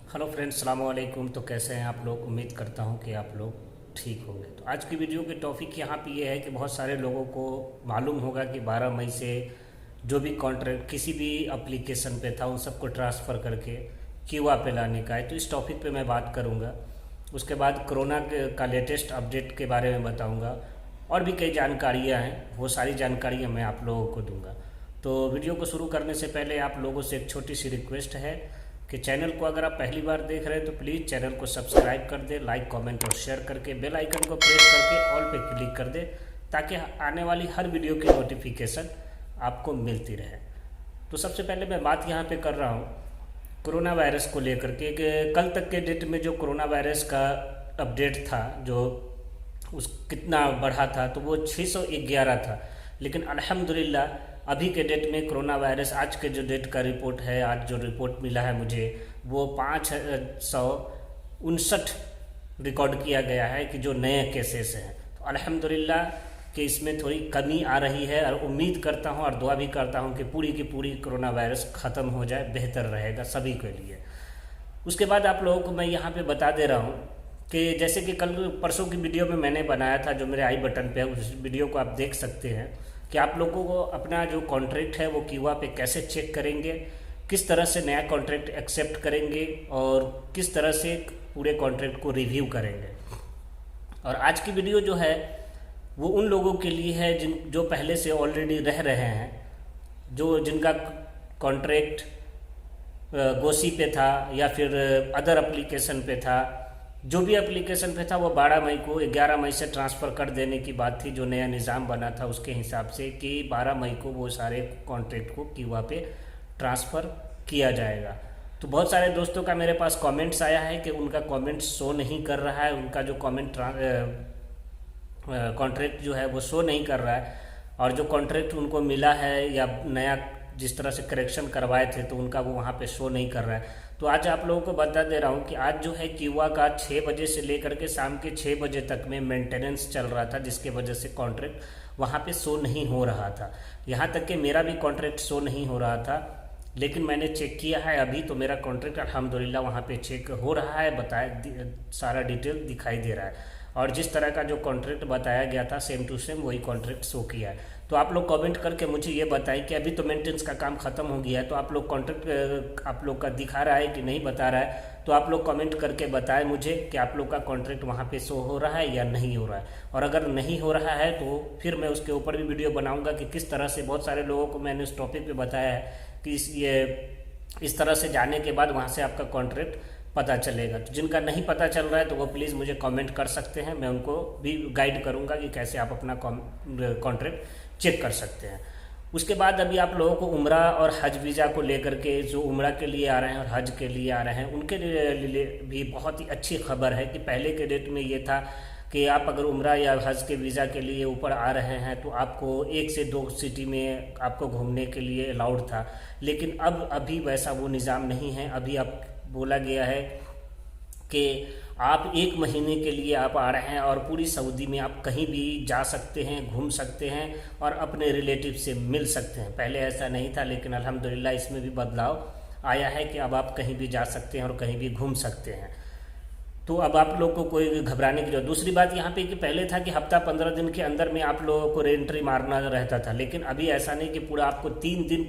Hello friends, सलाम वालेकुम। तो कैसे हैं आप लोग? उम्मीद करता हूं कि आप लोग ठीक होंगे। तो आज की वीडियो के टॉपिक यहाँ पे ये है कि बहुत सारे लोगों को मालूम होगा कि 12 मई से जो भी कॉन्ट्रैक्ट किसी भी एप्लीकेशन पे था उन सबको ट्रांसफ़र करके क्यूआ पे लाने का है। तो इस टॉपिक पे मैं बात करूँगा। उसके बाद कोरोना का लेटेस्ट अपडेट के बारे में बताऊँगा और भी कई जानकारियाँ हैं, वो सारी जानकारियाँ मैं आप लोगों को दूंगा। तो वीडियो को शुरू करने से पहले आप लोगों से एक छोटी सी रिक्वेस्ट है कि चैनल को अगर आप पहली बार देख रहे हैं तो प्लीज़ चैनल को सब्सक्राइब कर दे, लाइक कमेंट और शेयर करके बेल आइकन को प्रेस करके ऑल पे क्लिक कर दे, ताकि आने वाली हर वीडियो की नोटिफिकेशन आपको मिलती रहे। तो सबसे पहले मैं बात यहाँ पे कर रहा हूँ कोरोना वायरस को लेकर के कि कल तक के डेट में जो कोरोना वायरस का अपडेट था, जो उस कितना बढ़ा था, तो वो 611 था। लेकिन अल्हम्दुलिल्लाह अभी के डेट में कोरोना वायरस, आज के जो डेट का रिपोर्ट है, आज जो रिपोर्ट मिला है मुझे, वो 559 रिकॉर्ड किया गया है कि जो नए केसेस हैं। तो अल्हम्दुलिल्लाह कि इसमें थोड़ी कमी आ रही है और उम्मीद करता हूँ और दुआ भी करता हूँ कि पूरी की पूरी कोरोना वायरस ख़त्म हो जाए, बेहतर रहेगा सभी के लिए। उसके बाद आप लोगों को मैं यहाँ पे बता दे रहा हूँ कि जैसे कि कल परसों की वीडियो में मैंने बनाया था, जो मेरे आई बटन पे है, उस वीडियो को आप देख सकते हैं कि आप लोगों को अपना जो कॉन्ट्रैक्ट है वो क्यूआ पे कैसे चेक करेंगे, किस तरह से नया कॉन्ट्रैक्ट एक्सेप्ट करेंगे और किस तरह से पूरे कॉन्ट्रैक्ट को रिव्यू करेंगे। और आज की वीडियो जो है वो उन लोगों के लिए है जो पहले से ऑलरेडी रह रहे हैं, जो जिनका कॉन्ट्रैक्ट गोसी पे था या फिर अदर एप्लीकेशन पे था। जो भी एप्लीकेशन पे था वो 12 मई को 11 मई से ट्रांसफ़र कर देने की बात थी, जो नया निज़ाम बना था उसके हिसाब से कि 12 मई को वो सारे कॉन्ट्रैक्ट को क्यूआ पे ट्रांसफ़र किया जाएगा। तो बहुत सारे दोस्तों का मेरे पास कमेंट्स आया है कि उनका कमेंट शो नहीं कर रहा है, उनका जो कॉन्ट्रैक्ट जो है वो शो नहीं कर रहा है, और जो कॉन्ट्रैक्ट उनको मिला है या नया जिस तरह से करेक्शन करवाए थे तो उनका वो वहाँ पे शो नहीं कर रहा है। तो आज आप लोगों को बता दे रहा हूँ कि आज जो है क्यूआ का 6 बजे से लेकर के शाम के 6 बजे तक में मेंटेनेंस चल रहा था, जिसके वजह से कॉन्ट्रैक्ट वहाँ पे शो नहीं हो रहा था। यहाँ तक कि मेरा भी कॉन्ट्रैक्ट शो नहीं हो रहा था, लेकिन मैंने चेक किया है अभी, तो मेरा कॉन्ट्रैक्ट अल्हम्दुलिल्लाह वहाँ पे चेक हो रहा है, सारा डिटेल दिखाई दे रहा है। और जिस तरह का जो कॉन्ट्रैक्ट बताया गया था सेम टू सेम वही कॉन्ट्रैक्ट शो किया है। तो आप लोग कमेंट करके मुझे ये बताएं कि अभी तो मेंटेनेंस का काम खत्म हो गया है, तो आप लोग कॉन्ट्रैक्ट आप लोग का दिखा रहा है कि नहीं बता रहा है। तो आप लोग कमेंट करके बताएं मुझे कि आप लोग का कॉन्ट्रैक्ट वहाँ पे शो हो रहा है या नहीं हो रहा है। और अगर नहीं हो रहा है तो फिर मैं उसके ऊपर भी वीडियो बनाऊंगा कि किस तरह से, बहुत सारे लोगों को मैंने उस टॉपिक पे बताया है कि इस तरह से जाने के बाद वहाँ से आपका कॉन्ट्रैक्ट पता चलेगा। तो जिनका नहीं पता चल रहा है तो वो प्लीज़ मुझे कमेंट कर सकते हैं, मैं उनको भी गाइड करूंगा कि कैसे आप अपना कॉन्ट्रैक्ट चेक कर सकते हैं। उसके बाद अभी आप लोगों को उम्रा और हज वीज़ा को लेकर के, जो उम्रा के लिए आ रहे हैं और हज के लिए आ रहे हैं, उनके लिए भी बहुत ही अच्छी खबर है कि पहले के डेट में ये था कि आप अगर उम्रा या हज के वीज़ा के लिए ऊपर आ रहे हैं तो आपको 1 से 2 सिटी में आपको घूमने के लिए अलाउड था। लेकिन अभी वैसा वो निज़ाम नहीं है। अभी आप बोला गया है कि आप 1 महीने के लिए आप आ रहे हैं और पूरी सऊदी में आप कहीं भी जा सकते हैं, घूम सकते हैं और अपने रिलेटिव से मिल सकते हैं। पहले ऐसा नहीं था, लेकिन अल्हम्दुलिल्लाह इसमें भी बदलाव आया है कि अब आप कहीं भी जा सकते हैं और कहीं भी घूम सकते हैं। तो अब आप लोग को कोई घबराने की जरूरत। दूसरी बात यहाँ पे कि पहले था कि हफ्ता 15 दिन के अंदर में आप लोगों को रीएंट्री मारना रहता था, लेकिन अभी ऐसा नहीं कि पूरा आपको 3 दिन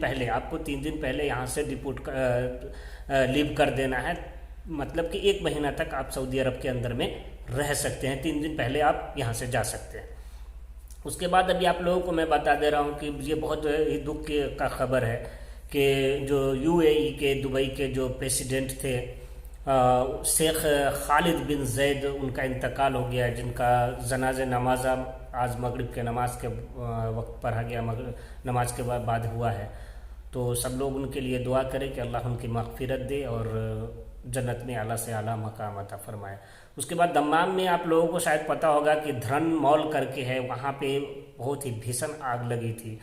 पहले यहाँ से डिपोर्ट लीव कर देना है। मतलब कि 1 महीना तक आप सऊदी अरब के अंदर में रह सकते हैं, 3 दिन पहले आप यहाँ से जा सकते हैं। उसके बाद अभी आप लोगों को मैं बता दे रहा हूँ कि ये बहुत ही दुख का खबर है कि जो यूएई के, दुबई के जो प्रेसिडेंट थे शेख खालिद बिन जैद, उनका इंतकाल हो गया है, जिनका जनाज़ नमाज आज मगरिब के नमाज के वक्त पढ़ा गया, नमाज के बाद हुआ है। तो सब लोग उनके लिए दुआ करें कि अल्लाह उनकी मग़फ़िरत दे और जन्नत में आला से आला मकाम अता फरमाए। उसके बाद दम्माम में आप लोगों को शायद पता होगा कि धरन मॉल करके है, वहाँ पे बहुत ही भीषण आग लगी थी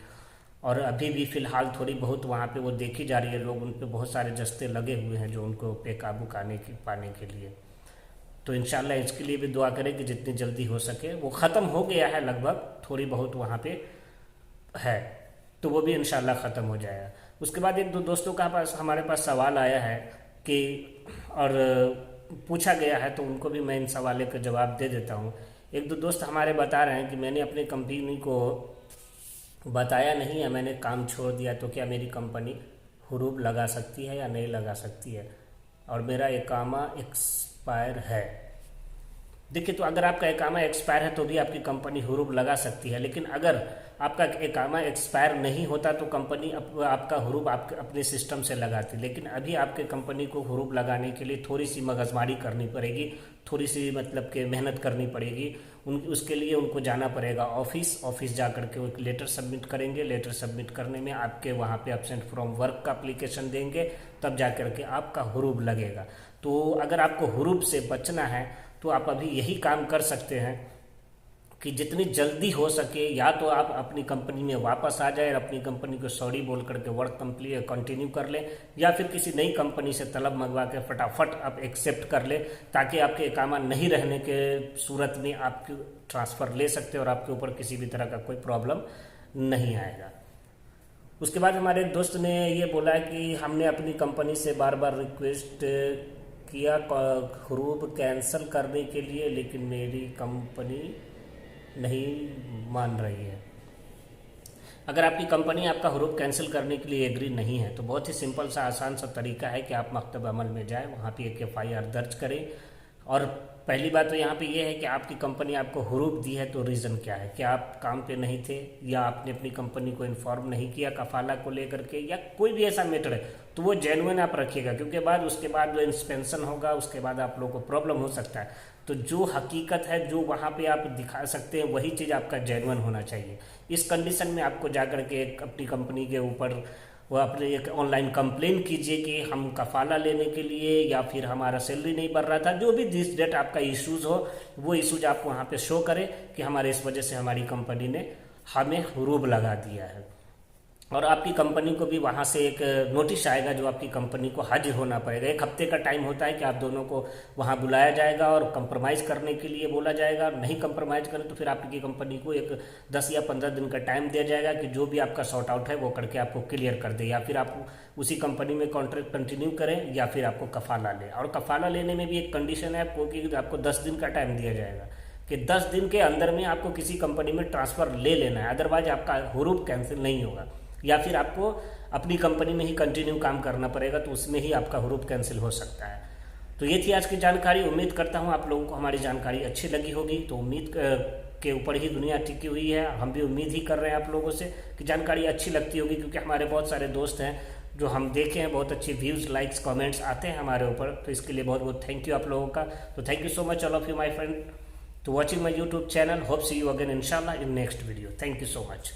और अभी भी फ़िलहाल थोड़ी बहुत वहाँ पे वो देखी जा रही है। लोग उन पे बहुत सारे जस्ते लगे हुए हैं जो उनको पे काबू पाने के लिए। तो इंशाल्लाह इसके लिए भी दुआ करें कि जितनी जल्दी हो सके, वो ख़त्म हो गया है लगभग, थोड़ी बहुत वहाँ पे है, तो वो भी इंशाल्लाह ख़त्म हो जाएगा। उसके बाद एक दो दोस्तों का हमारे पास सवाल आया है कि और पूछा गया है तो उनको भी मैं इन सवालों का जवाब दे देता हूँ। एक दो दोस्त हमारे बता रहे हैं कि मैंने अपनी कंपनी को बताया नहीं है, मैंने काम छोड़ दिया, तो क्या मेरी कंपनी हुरूब लगा सकती है या नहीं लगा सकती है, और मेरा इकामा एक्सपायर है। देखिए, तो अगर आपका इकामा एक्सपायर है तो भी आपकी कंपनी हुरूब लगा सकती है, लेकिन अगर आपका इकामा एक्सपायर नहीं होता तो कंपनी आपका हुरूब अपने सिस्टम से लगाती। लेकिन अभी आपके कंपनी को हुरूब लगाने के लिए थोड़ी सी मगजमारी करनी पड़ेगी, थोड़ी सी मतलब कि मेहनत करनी पड़ेगी। उसके लिए उनको जाना पड़ेगा ऑफिस जा करके वो एक लेटर सबमिट करेंगे। लेटर सबमिट करने में आपके वहाँ पे एब्सेंट फ्रॉम वर्क का एप्लीकेशन देंगे, तब जा करके आपका हुरूब लगेगा। तो अगर आपको हुरूब से बचना है तो आप अभी यही काम कर सकते हैं कि जितनी जल्दी हो सके या तो आप अपनी कंपनी में वापस आ जाए और अपनी कंपनी को सॉरी बोल करके वर्क कंटिन्यू कर लें, या फिर किसी नई कंपनी से तलब मंगवा के फटाफट आप एक्सेप्ट कर लें, ताकि आपके इकामा नहीं रहने के सूरत में आप ट्रांसफ़र ले सकते और आपके ऊपर किसी भी तरह का कोई प्रॉब्लम नहीं आएगा। उसके बाद हमारे एक दोस्त ने ये बोला कि हमने अपनी कंपनी से बार बार रिक्वेस्ट किया हुरूब कैंसिल करने के लिए, लेकिन मेरी कंपनी नहीं मान रही है। अगर आपकी कंपनी आपका हुरूब कैंसिल करने के लिए एग्री नहीं है तो बहुत ही सिंपल सा आसान सा तरीका है कि आप मकतब अमल में जाएं, वहाँ पे एक FIR दर्ज करें। और पहली बात तो यहाँ पे ये है कि आपकी कंपनी आपको हुरूब दी है तो रीज़न क्या है, क्या आप काम पे नहीं थे, या आपने अपनी कंपनी को इन्फॉर्म नहीं किया कफाला को लेकर के, या कोई भी ऐसा मैटर है तो वो जेन्युइन आप रखिएगा, क्योंकि उसके बाद जो इंस्पेक्शन होगा उसके बाद आप लोगों को प्रॉब्लम हो सकता है। तो जो हकीकत है, जो वहाँ पे आप दिखा सकते हैं, वही चीज़ आपका जेन्युइन होना चाहिए। इस कंडीशन में आपको जाकर के अपनी कंपनी के ऊपर वो अपने एक ऑनलाइन कंप्लेन कीजिए कि हम कफाला लेने के लिए या फिर हमारा सैलरी नहीं बढ़ रहा था, जो भी दिस डेट आपका इश्यूज़ हो वो इश्यूज आप वहाँ पे शो करें कि हमारे इस वजह से हमारी कंपनी ने हमें हुरूब लगा दिया है। और आपकी कंपनी को भी वहाँ से एक नोटिस आएगा जो आपकी कंपनी को हाजिर होना पड़ेगा। 1 हफ्ते का टाइम होता है कि आप दोनों को वहाँ बुलाया जाएगा और कंप्रोमाइज़ करने के लिए बोला जाएगा। नहीं कंप्रोमाइज़ करें तो फिर आपकी कंपनी को एक 10 या 15 दिन का टाइम दिया जाएगा कि जो भी आपका सॉर्ट आउट है वो करके आपको क्लियर कर दे, या फिर आप उसी कंपनी में कॉन्ट्रैक्ट कंटिन्यू करें या फिर आपको कफाला लें। और कफाला लेने में भी एक कंडीशन है आपको कि आपको 10 दिन का टाइम दिया जाएगा कि 10 दिन के अंदर में आपको किसी कंपनी में ट्रांसफ़र ले लेना है, अदरवाइज आपका हुरूब कैंसिल नहीं होगा, या फिर आपको अपनी कंपनी में ही कंटिन्यू काम करना पड़ेगा, तो उसमें ही आपका हुरूब कैंसिल हो सकता है। तो ये थी आज की जानकारी। उम्मीद करता हूँ आप लोगों को हमारी जानकारी अच्छी लगी होगी। तो उम्मीद के ऊपर ही दुनिया टिकी हुई है, हम भी उम्मीद ही कर रहे हैं आप लोगों से कि जानकारी अच्छी लगती होगी, क्योंकि हमारे बहुत सारे दोस्त हैं जो हम देखे हैं, बहुत अच्छी व्यूज़, लाइक्स, कमेंट्स आते हैं हमारे ऊपर। तो इसके लिए बहुत बहुत थैंक यू आप लोगों का। तो thank you so much all of you my friend to watching my YouTube channel. Hope see you again inshallah in next video. Thank you so much.